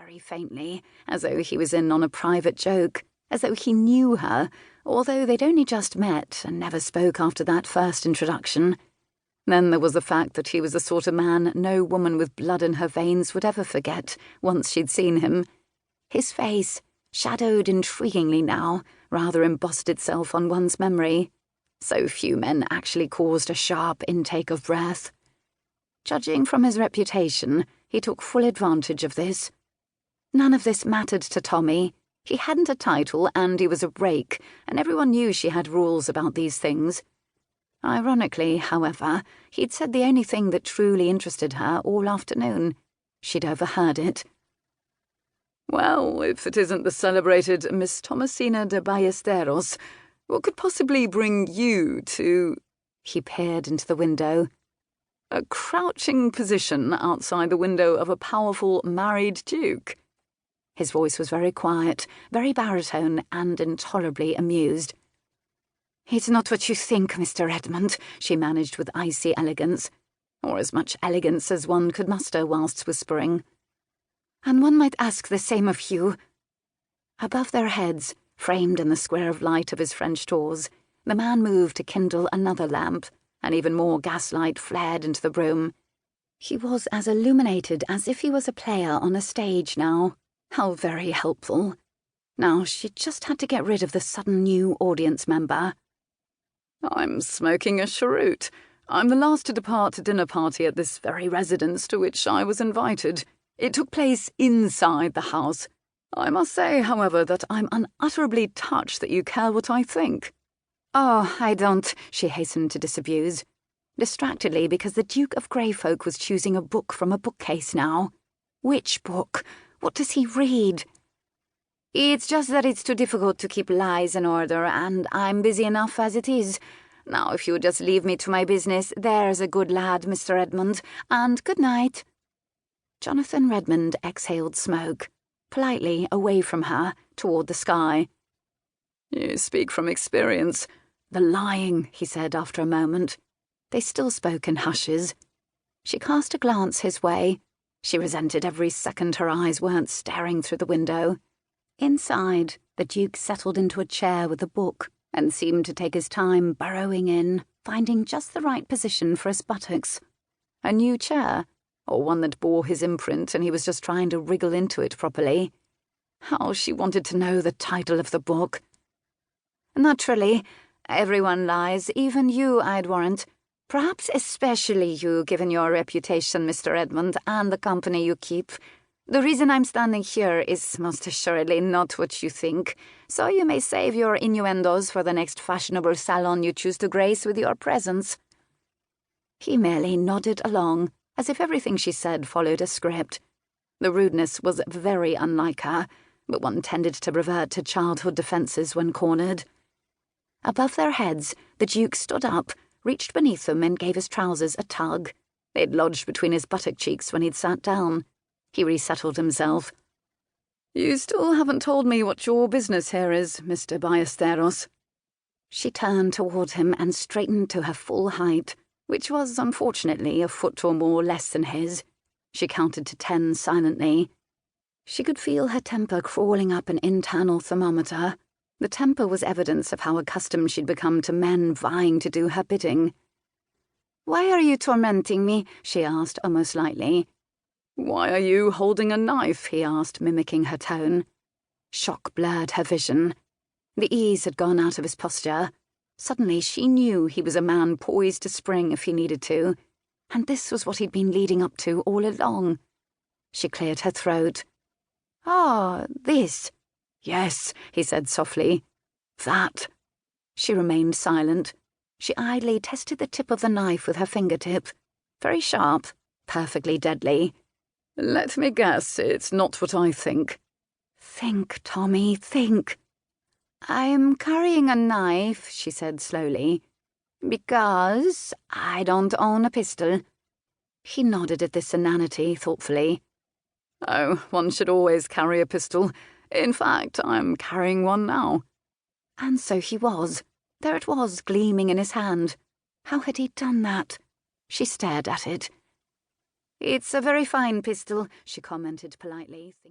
very faintly, as though he was in on a private joke, as though he knew her, although they'd only just met and never spoke after that first introduction. Then there was the fact that he was the sort of man no woman with blood in her veins would ever forget once she'd seen him. His face, shadowed intriguingly now, rather embossed itself on one's memory. So few men actually caused a sharp intake of breath. Judging from his reputation, he took full advantage of this. None of this mattered to Tommy. He hadn't a title and he was a rake, and everyone knew she had rules about these things. Ironically, however, he'd said the only thing that truly interested her all afternoon. She'd overheard it. "Well, if it isn't the celebrated Miss Thomasina de Ballesteros, what could possibly bring you to—" He peered into the window. "A crouching position outside the window of a powerful married duke?" His voice was very quiet, very baritone, and intolerably amused. "It's not what you think, Mr. Redmond," she managed with icy elegance, or as much elegance as one could muster whilst whispering. "And one might ask the same of you." Above their heads, framed in the square of light of his French doors, the man moved to kindle another lamp, and even more gaslight flared into the room. He was as illuminated as if he was a player on a stage now. How very helpful. Now she just had to get rid of the sudden new audience member. "I'm smoking a cheroot. I'm the last to depart a dinner party at this very residence to which I was invited. It took place inside the house. I must say, however, that I'm unutterably touched that you care what I think." "Oh, I don't," she hastened to disabuse, distractedly because the Duke of Greyfolk was choosing a book from a bookcase now. Which book? What does he read? "It's just that it's too difficult to keep lies in order, and I'm busy enough as it is. Now, if you would just leave me to my business, there's a good lad, Mr. Redmond, and good night." Jonathan Redmond exhaled smoke, politely away from her, toward the sky. "You speak from experience." "The lying," he said after a moment. They still spoke in hushes. She cast a glance his way. She resented every second her eyes weren't staring through the window. Inside, the Duke settled into a chair with a book and seemed to take his time burrowing in, finding just the right position for his buttocks. A new chair, or one that bore his imprint and he was just trying to wriggle into it properly. How she wanted to know the title of the book. "Naturally, everyone lies, even you, I'd warrant. Perhaps especially you, given your reputation, Mr. Redmond, and the company you keep. The reason I'm standing here is most assuredly not what you think, so you may save your innuendos for the next fashionable salon you choose to grace with your presence." He merely nodded along, as if everything she said followed a script. The rudeness was very unlike her, but one tended to revert to childhood defences when cornered. Above their heads, the Duke stood up, reached beneath them and gave his trousers a tug. They'd lodged between his buttock cheeks when he'd sat down. He resettled himself. "You still haven't told me what your business here is, Mr. Ballesteros." She turned toward him and straightened to her full height, which was, unfortunately, a foot or more less than his. She counted to 10 silently. She could feel her temper crawling up an internal thermometer. The temper was evidence of how accustomed she'd become to men vying to do her bidding. "Why are you tormenting me?" she asked, almost lightly. "Why are you holding a knife?" he asked, mimicking her tone. Shock blurred her vision. The ease had gone out of his posture. Suddenly she knew he was a man poised to spring if he needed to, and this was what he'd been leading up to all along. She cleared her throat. "Ah, this." "Yes," he said softly. "That." She remained silent. She idly tested the tip of the knife with her fingertip. Very sharp, perfectly deadly. "Let me guess, it's not what I think." "Think, Tommy, think." "I'm carrying a knife," she said slowly, "because I don't own a pistol." He nodded at this inanity thoughtfully. "Oh, one should always carry a pistol. In fact, I'm carrying one now." And so he was. There it was, gleaming in his hand. How had he done that? She stared at it. "It's a very fine pistol," she commented politely, thinking.